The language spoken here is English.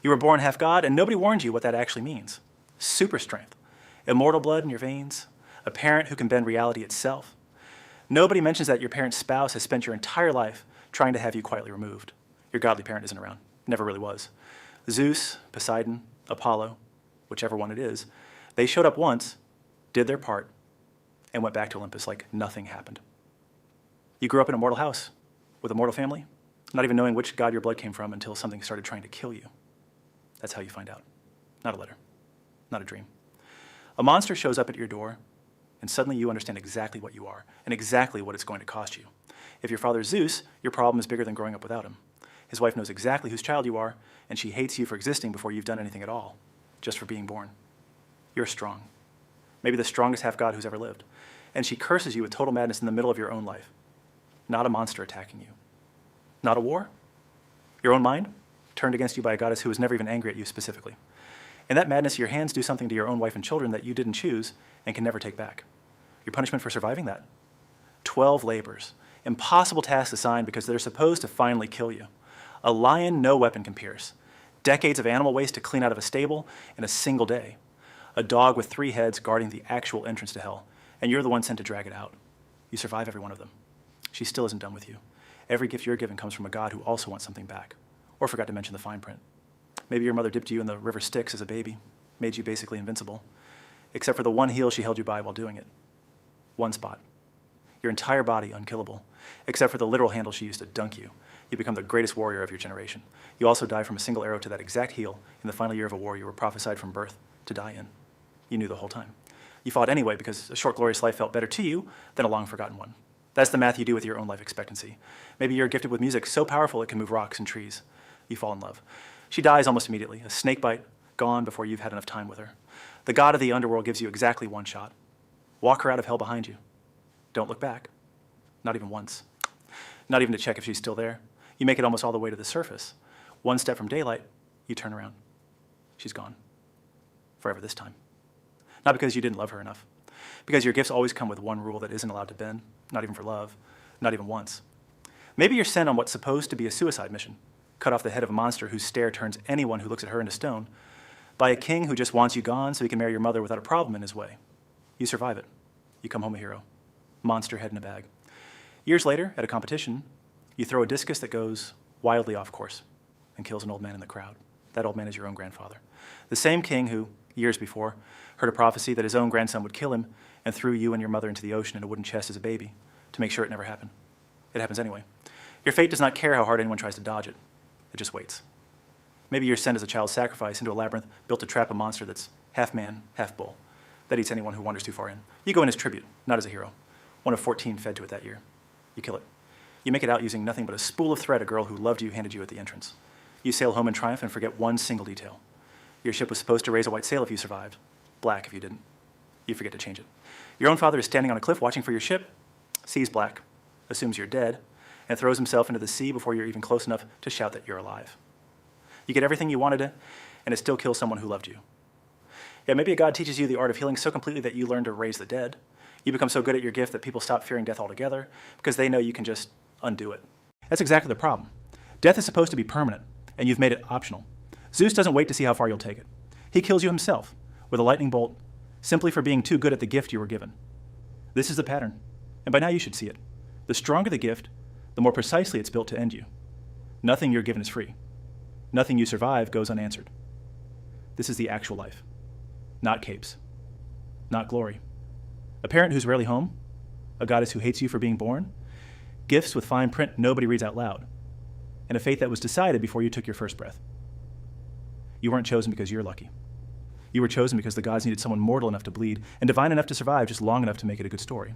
You were born half God, and nobody warned you what that actually means. Super strength, immortal blood in your veins, a parent who can bend reality itself. Nobody mentions that your parent's spouse has spent your entire life trying to have you quietly removed. Your godly parent isn't around, never really was. Zeus, Poseidon, Apollo, whichever one it is, they showed up once, did their part, and went back to Olympus like nothing happened. You grew up in a mortal house with a mortal family, not even knowing which god your blood came from until something started trying to kill you. That's how you find out. Not a letter, not a dream. A monster shows up at your door, and suddenly you understand exactly what you are and exactly what it's going to cost you. If your father's Zeus, your problem is bigger than growing up without him. His wife knows exactly whose child you are, and she hates you for existing before you've done anything at all, just for being born. You're strong, maybe the strongest half-god who's ever lived, and she curses you with total madness in the middle of your own life. Not a monster attacking you. Not a war. Your own mind turned against you by a goddess who was never even angry at you specifically. In that madness, your hands do something to your own wife and children that you didn't choose and can never take back. Your punishment for surviving that? 12 labors. Impossible tasks assigned because they're supposed to finally kill you. A lion no weapon can pierce. Decades of animal waste to clean out of a stable in a single day. A dog with 3 heads guarding the actual entrance to hell, and you're the one sent to drag it out. You survive every one of them. She still isn't done with you. Every gift you're given comes from a god who also wants something back. Or forgot to mention the fine print. Maybe your mother dipped you in the river Styx as a baby, made you basically invincible, except for the one heel she held you by while doing it. One spot. Your entire body unkillable, except for the literal handle she used to dunk you. You become the greatest warrior of your generation. You also die from a single arrow to that exact heel in the final year of a war you were prophesied from birth to die in. You knew the whole time. You fought anyway because a short, glorious life felt better to you than a long-forgotten one. That's the math you do with your own life expectancy. Maybe you're gifted with music so powerful it can move rocks and trees. You fall in love. She dies almost immediately, a snake bite, gone before you've had enough time with her. The god of the underworld gives you exactly one shot. Walk her out of hell behind you. Don't look back. Not even once. Not even to check if she's still there. You make it almost all the way to the surface. One step from daylight, you turn around. She's gone. Forever this time. Not because you didn't love her enough. Because your gifts always come with one rule that isn't allowed to bend, not even for love, not even once. Maybe you're sent on what's supposed to be a suicide mission, cut off the head of a monster whose stare turns anyone who looks at her into stone, by a king who just wants you gone so he can marry your mother without a problem in his way. You survive it. You come home a hero. Monster head in a bag. Years later, at a competition, you throw a discus that goes wildly off course and kills an old man in the crowd. That old man is your own grandfather. The same king who, years before, heard a prophecy that his own grandson would kill him and threw you and your mother into the ocean in a wooden chest as a baby to make sure it never happened. It happens anyway. Your fate does not care how hard anyone tries to dodge it. It just waits. Maybe you're sent as a child sacrifice into a labyrinth built to trap a monster that's half man, half bull, that eats anyone who wanders too far in. You go in as tribute, not as a hero. One of 14 fed to it that year. You kill it. You make it out using nothing but a spool of thread a girl who loved you handed you at the entrance. You sail home in triumph and forget one single detail. Your ship was supposed to raise a white sail if you survived, black if you didn't. You forget to change it. Your own father is standing on a cliff watching for your ship, sees black, assumes you're dead, and throws himself into the sea before you're even close enough to shout that you're alive. You get everything you wanted, and it still kills someone who loved you. Yeah, maybe a god teaches you the art of healing so completely that you learn to raise the dead. You become so good at your gift that people stop fearing death altogether because they know you can just undo it. That's exactly the problem. Death is supposed to be permanent, and you've made it optional. Zeus doesn't wait to see how far you'll take it. He kills you himself with a lightning bolt simply for being too good at the gift you were given. This is the pattern, and by now you should see it. The stronger the gift, the more precisely it's built to end you. Nothing you're given is free. Nothing you survive goes unanswered. This is the actual life. Not capes. Not glory. A parent who's rarely home. A goddess who hates you for being born. Gifts with fine print nobody reads out loud. And a fate that was decided before you took your first breath. You weren't chosen because you're lucky. You were chosen because the gods needed someone mortal enough to bleed and divine enough to survive just long enough to make it a good story.